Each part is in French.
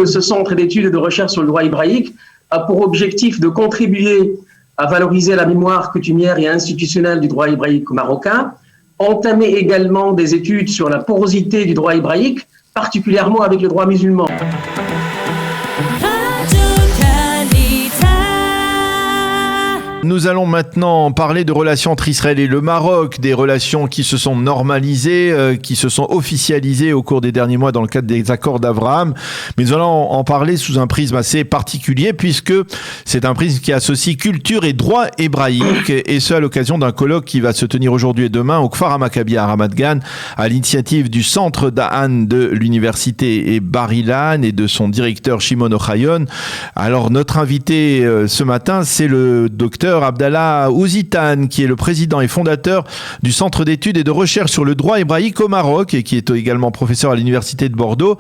que ce centre d'études et de recherche sur le droit hébraïque a pour objectif de contribuer à valoriser la mémoire coutumière et institutionnelle du droit hébraïque marocain, entamer également des études sur la porosité du droit hébraïque, particulièrement avec le droit musulman. Nous allons maintenant parler de relations entre Israël et le Maroc, des relations qui se sont normalisées, qui se sont officialisées au cours des derniers mois dans le cadre des accords d'Abraham. Mais nous allons en parler sous un prisme assez particulier puisque c'est un prisme qui associe culture et droit hébraïque, et ce à l'occasion d'un colloque qui va se tenir aujourd'hui et demain au Kfar HaMaccabi à Ramat Gan à l'initiative du centre d'Ahan de l'université Bar Ilan et de son directeur Shimon Ochayon. Alors notre invité ce matin, c'est le docteur Abdallah Ouzitan, qui est le président et fondateur du Centre d'études et de recherche sur le droit hébraïque au Maroc et qui est également professeur à l'Université de Bordeaux.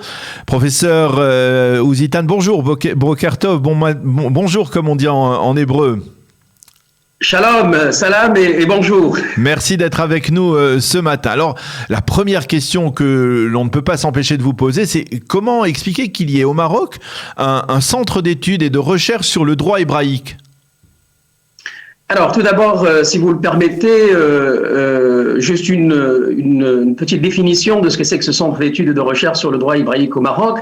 Professeur Ouzitan, bonjour, Boker Tov, bonjour comme on dit en hébreu. Shalom, salam et bonjour. Merci d'être avec nous ce matin. Alors, la première question que l'on ne peut pas s'empêcher de vous poser, c'est comment expliquer qu'il y ait au Maroc un centre d'études et de recherche sur le droit hébraïque ? Alors, tout d'abord, si vous le permettez, juste une petite définition de ce que c'est que ce centre d'études et de recherche sur le droit hébraïque au Maroc.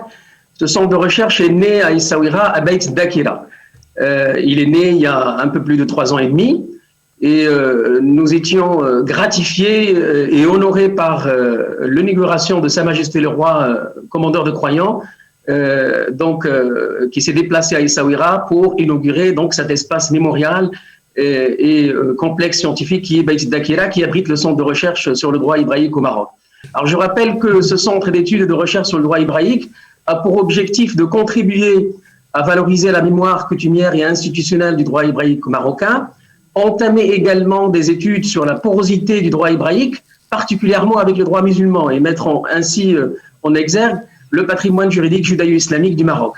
Ce centre de recherche est né à Essaouira, à Beit Dakira. Il est né il y a un peu plus de 3 ans et demi, et nous étions gratifiés et honorés par l'inauguration de Sa Majesté le Roi, commandeur de croyants, qui s'est déplacé à Essaouira pour inaugurer donc cet espace mémorial et complexe scientifique qui est Beit Dakira, qui abrite le centre de recherche sur le droit hébraïque au Maroc. Alors je rappelle que ce centre d'études et de recherche sur le droit hébraïque a pour objectif de contribuer à valoriser la mémoire coutumière et institutionnelle du droit hébraïque marocain, entamer également des études sur la porosité du droit hébraïque, particulièrement avec le droit musulman, et mettre ainsi en exergue le patrimoine juridique judaïo-islamique du Maroc.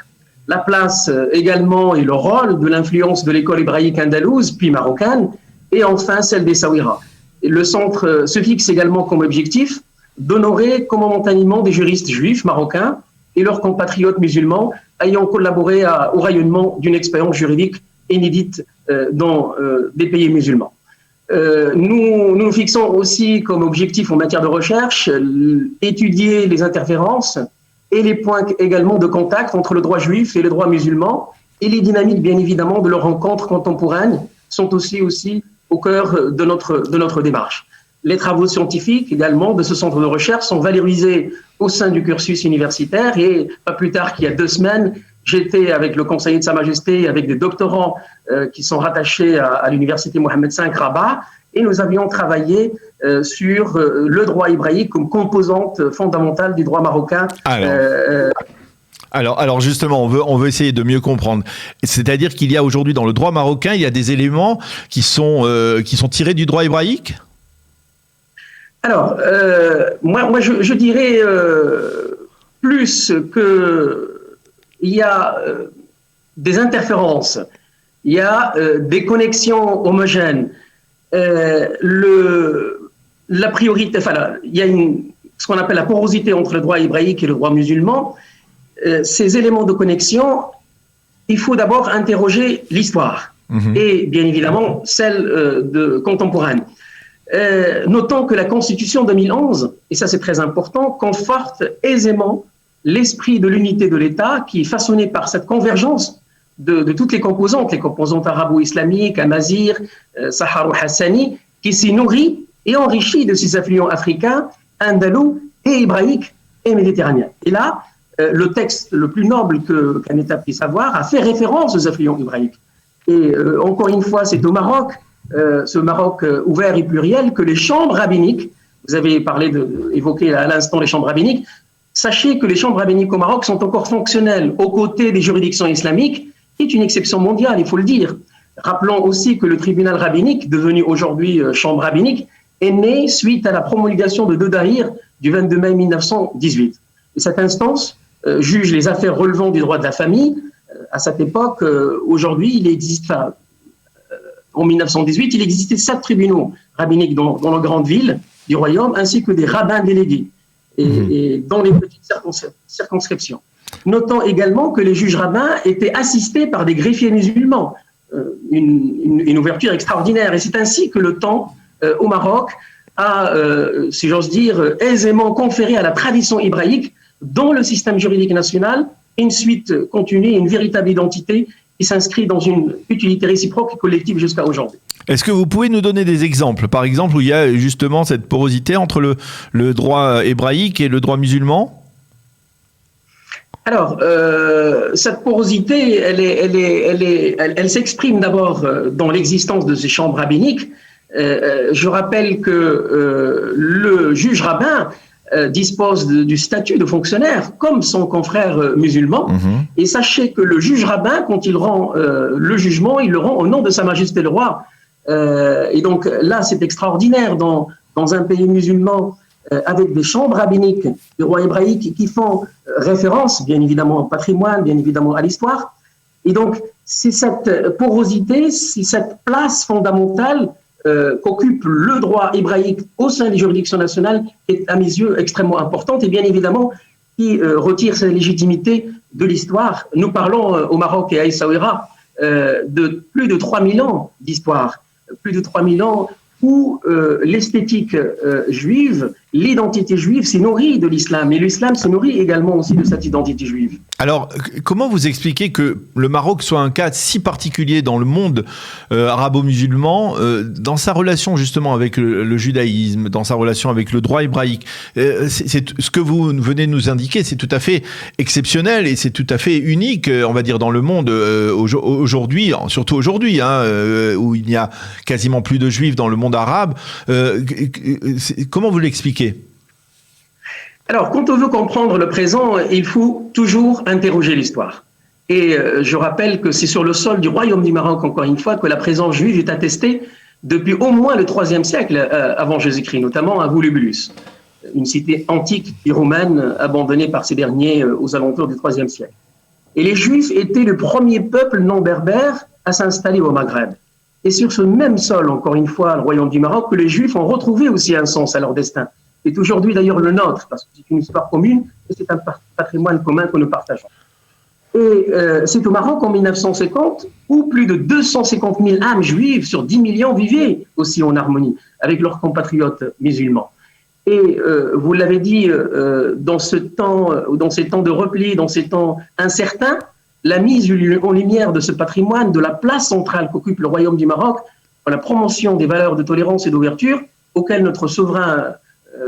La place également et le rôle de l'influence de l'école hébraïque andalouse, puis marocaine, et enfin celle des Essaouira. Le centre se fixe également comme objectif d'honorer momentanément des juristes juifs marocains et leurs compatriotes musulmans ayant collaboré au rayonnement d'une expérience juridique inédite dans des pays musulmans. Nous nous fixons aussi comme objectif en matière de recherche étudier les interférences et les points également de contact entre le droit juif et le droit musulman, et les dynamiques bien évidemment de leurs rencontres contemporaines sont aussi au cœur de notre démarche. Les travaux scientifiques également de ce centre de recherche sont valorisés au sein du cursus universitaire, et pas plus tard qu'il y a 2 semaines, j'étais avec le conseiller de Sa Majesté, avec des doctorants qui sont rattachés à l'université Mohammed V Rabat, et nous avions travaillé sur le droit hébraïque comme composante fondamentale du droit marocain. Alors justement, on veut essayer de mieux comprendre. C'est-à-dire qu'il y a aujourd'hui dans le droit marocain, il y a des éléments qui sont tirés du droit hébraïque ? Alors, moi je dirais plus qu'il y a des interférences, il y a des connexions homogènes. La priorité, il y a ce qu'on appelle la porosité entre le droit hébraïque et le droit musulman. Ces éléments de connexion, il faut d'abord interroger l'histoire et bien évidemment celle contemporaine. Notons que la Constitution 2011, et ça c'est très important, conforte aisément l'esprit de l'unité de l'État qui est façonné par cette convergence de toutes les composantes arabo-islamiques, amazigh, saharo-hassani, qui s'y nourrit et enrichit de ses affluents africains, andalous et hébraïques et méditerranéens. Et là, le texte le plus noble qu'un État puisse avoir a fait référence aux affluents hébraïques. Et encore une fois, c'est au Maroc, ce Maroc ouvert et pluriel, que les chambres rabbiniques, vous avez évoqué à l'instant les chambres rabbiniques, sachez que les chambres rabbiniques au Maroc sont encore fonctionnelles aux côtés des juridictions islamiques, qui est une exception mondiale, il faut le dire. Rappelons aussi que le tribunal rabbinique, devenu aujourd'hui chambre rabbinique, est né suite à la promulgation de 2 Dahir du 22 mai 1918. Et cette instance juge les affaires relevant du droit de la famille. À cette époque, aujourd'hui, il existe, en 1918, il existait 7 tribunaux rabbiniques dans les grandes villes du royaume, ainsi que des rabbins délégués et dans les petites circonscriptions. Notons également que les juges rabbins étaient assistés par des greffiers musulmans, une ouverture extraordinaire. Et c'est ainsi que le temps au Maroc a, si j'ose dire, aisément conféré à la tradition hébraïque, dans le système juridique national, une suite continue, une véritable identité qui s'inscrit dans une utilité réciproque et collective jusqu'à aujourd'hui. Est-ce que vous pouvez nous donner des exemples, par exemple, où il y a justement cette porosité entre le droit hébraïque et le droit musulman ? Alors, cette porosité, elle s'exprime d'abord dans l'existence de ces chambres rabbiniques. Je rappelle que le juge rabbin dispose du statut de fonctionnaire comme son confrère musulman. Et sachez que le juge rabbin, quand il rend le jugement, il le rend au nom de Sa Majesté le Roi. Et donc là, c'est extraordinaire dans un pays musulman avec des chambres rabbiniques du roi hébraïque qui font référence, bien évidemment, au patrimoine, bien évidemment, à l'histoire. Et donc, c'est cette porosité, c'est cette place fondamentale qu'occupe le droit hébraïque au sein des juridictions nationales qui est, à mes yeux, extrêmement importante et bien évidemment qui retire sa légitimité de l'histoire. Nous parlons au Maroc et à Essaouira de plus de 3000 ans d'histoire, plus de 3000 ans où l'esthétique juive, l'identité juive s'est nourrie de l'islam, et l'islam se nourrit également aussi de cette identité juive. Alors, comment vous expliquez que le Maroc soit un cas si particulier dans le monde arabo-musulman, dans sa relation justement avec le judaïsme, dans sa relation avec le droit hébraïque? C'est ce que vous venez de nous indiquer, c'est tout à fait exceptionnel et c'est tout à fait unique, on va dire, dans le monde aujourd'hui, surtout aujourd'hui, où il n'y a quasiment plus de juifs dans le monde arabe. Comment vous l'expliquez? Alors, quand on veut comprendre le présent, il faut toujours interroger l'histoire. Et je rappelle que c'est sur le sol du royaume du Maroc, encore une fois, que la présence juive est attestée depuis au moins le IIIe siècle avant Jésus-Christ, notamment à Volubilis, une cité antique et romaine abandonnée par ces derniers aux alentours du IIIe siècle. Et les Juifs étaient le premier peuple non berbère à s'installer au Maghreb. Et sur ce même sol, encore une fois, le royaume du Maroc, que les Juifs ont retrouvé aussi un sens à leur destin. C'est aujourd'hui d'ailleurs le nôtre, parce que c'est une histoire commune et c'est un patrimoine commun que nous partageons. Et c'est au Maroc en 1950 où plus de 250 000 âmes juives sur 10 millions vivaient aussi en harmonie avec leurs compatriotes musulmans. Et vous l'avez dit, dans ces temps de repli, dans ces temps incertains, la mise en lumière de ce patrimoine, de la place centrale qu'occupe le royaume du Maroc, dans la promotion des valeurs de tolérance et d'ouverture, auxquelles notre souverain,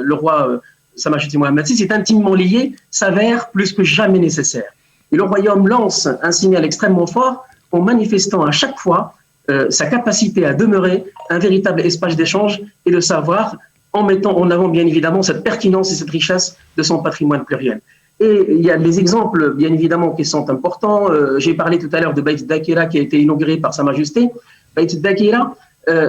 le roi Sa Majesté Mohammed VI, est intimement lié, s'avère plus que jamais nécessaire. Et le royaume lance un signal extrêmement fort en manifestant à chaque fois sa capacité à demeurer un véritable espace d'échange et de savoir, en mettant en avant bien évidemment cette pertinence et cette richesse de son patrimoine pluriel. Et il y a des exemples bien évidemment qui sont importants. J'ai parlé tout à l'heure de Beit Dakira qui a été inauguré par Sa Majesté. Beit Dakira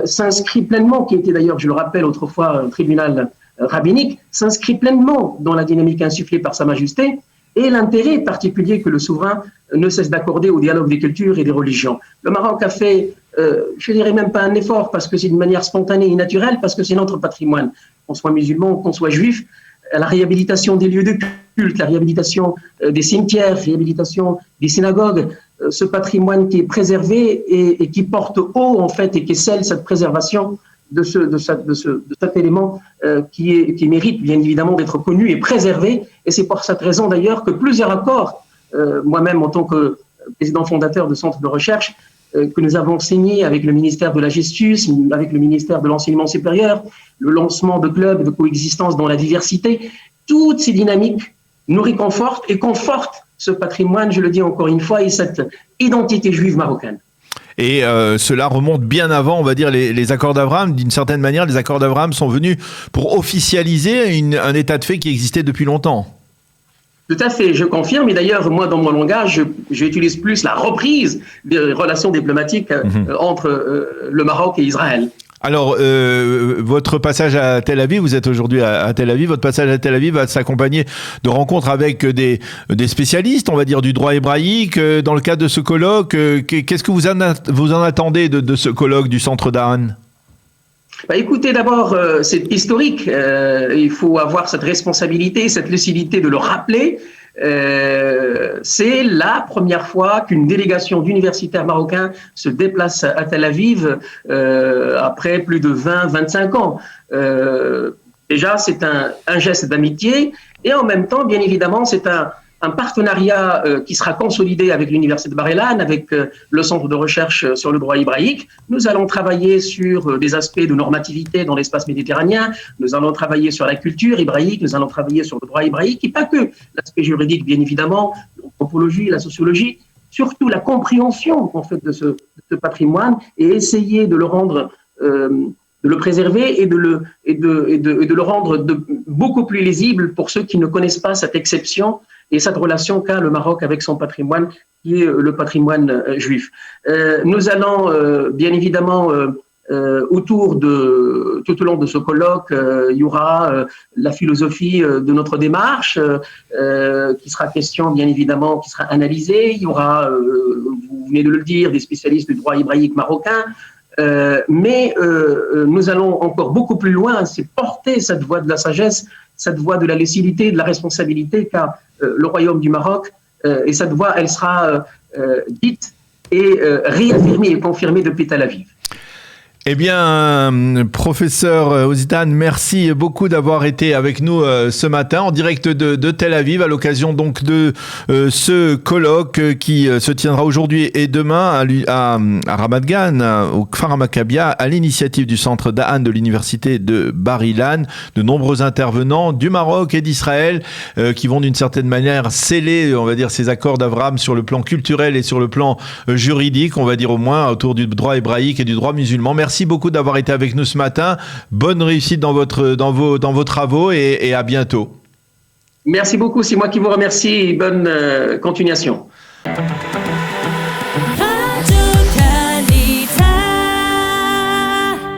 s'inscrit pleinement, qui était d'ailleurs, je le rappelle autrefois, un tribunal rabbinique, s'inscrit pleinement dans la dynamique insufflée par Sa Majesté et l'intérêt particulier que le souverain ne cesse d'accorder au dialogue des cultures et des religions. Le Maroc a fait, je dirais même pas un effort, parce que c'est d'une manière spontanée et naturelle, parce que c'est notre patrimoine, qu'on soit musulman, qu'on soit juif, la réhabilitation des lieux de culte, la réhabilitation des cimetières, la réhabilitation des synagogues, ce patrimoine qui est préservé et qui porte haut en fait et qui scelle cette préservation de cet élément qui mérite bien évidemment d'être connu et préservé. Et c'est pour cette raison d'ailleurs que plusieurs accords, moi-même en tant que président fondateur de centre de recherche, que nous avons signé avec le ministère de la Justice, avec le ministère de l'Enseignement supérieur, le lancement de clubs de coexistence dans la diversité, toutes ces dynamiques nous réconfortent et confortent ce patrimoine, je le dis encore une fois, et cette identité juive marocaine. Et cela remonte bien avant, on va dire, les accords d'Abraham. D'une certaine manière, les accords d'Abraham sont venus pour officialiser un état de fait qui existait depuis longtemps. Tout à fait, je confirme. Et d'ailleurs, moi, dans mon langage, j'utilise plus la reprise des relations diplomatiques entre le Maroc et Israël. Alors, votre passage à Tel Aviv, vous êtes aujourd'hui à Tel Aviv, votre passage à Tel Aviv va s'accompagner de rencontres avec des spécialistes, on va dire, du droit hébraïque. Dans le cadre de ce colloque, qu'est-ce que vous en attendez de ce colloque du Centre d'Ahan ? Écoutez, d'abord, c'est historique. Il faut avoir cette responsabilité, cette lucidité de le rappeler. C'est la première fois qu'une délégation d'universitaires marocains se déplace à Tel Aviv après plus de 20-25 ans. Déjà, c'est un geste d'amitié et en même temps, bien évidemment, c'est un partenariat qui sera consolidé avec l'Université de Bar-Ilan, avec le Centre de recherche sur le droit hébraïque. Nous allons travailler sur des aspects de normativité dans l'espace méditerranéen, nous allons travailler sur la culture hébraïque, nous allons travailler sur le droit hébraïque, et pas que l'aspect juridique, bien évidemment, l'anthropologie, la sociologie, surtout la compréhension en fait, de ce patrimoine, et essayer de le rendre... de le préserver et de le rendre beaucoup plus lisible pour ceux qui ne connaissent pas cette exception et cette relation qu'a le Maroc avec son patrimoine, qui est le patrimoine juif. Nous allons bien évidemment, tout au long de ce colloque, il y aura la philosophie de notre démarche, qui sera question bien évidemment, qui sera analysée. Il y aura, vous venez de le dire, des spécialistes du droit hébraïque marocain. Mais nous allons encore beaucoup plus loin, c'est porter cette voie de la sagesse, cette voie de la lucidité, de la responsabilité qu'a le Royaume du Maroc, et cette voie, elle sera dite et réaffirmée et confirmée depuis Tel Aviv. Eh bien, professeur Ozzitan, merci beaucoup d'avoir été avec nous ce matin en direct de Tel Aviv à l'occasion donc de ce colloque qui se tiendra aujourd'hui et demain à Ramat Gan, au Kfar HaMaccabia, à l'initiative du centre Da'an de l'université de Bar-Ilan. De nombreux intervenants du Maroc et d'Israël qui vont d'une certaine manière sceller, on va dire, ces accords d'Abraham sur le plan culturel et sur le plan juridique, on va dire au moins autour du droit hébraïque et du droit musulman. Merci beaucoup d'avoir été avec nous ce matin. Bonne réussite dans vos travaux et à bientôt. Merci beaucoup, c'est moi qui vous remercie. Bonne continuation.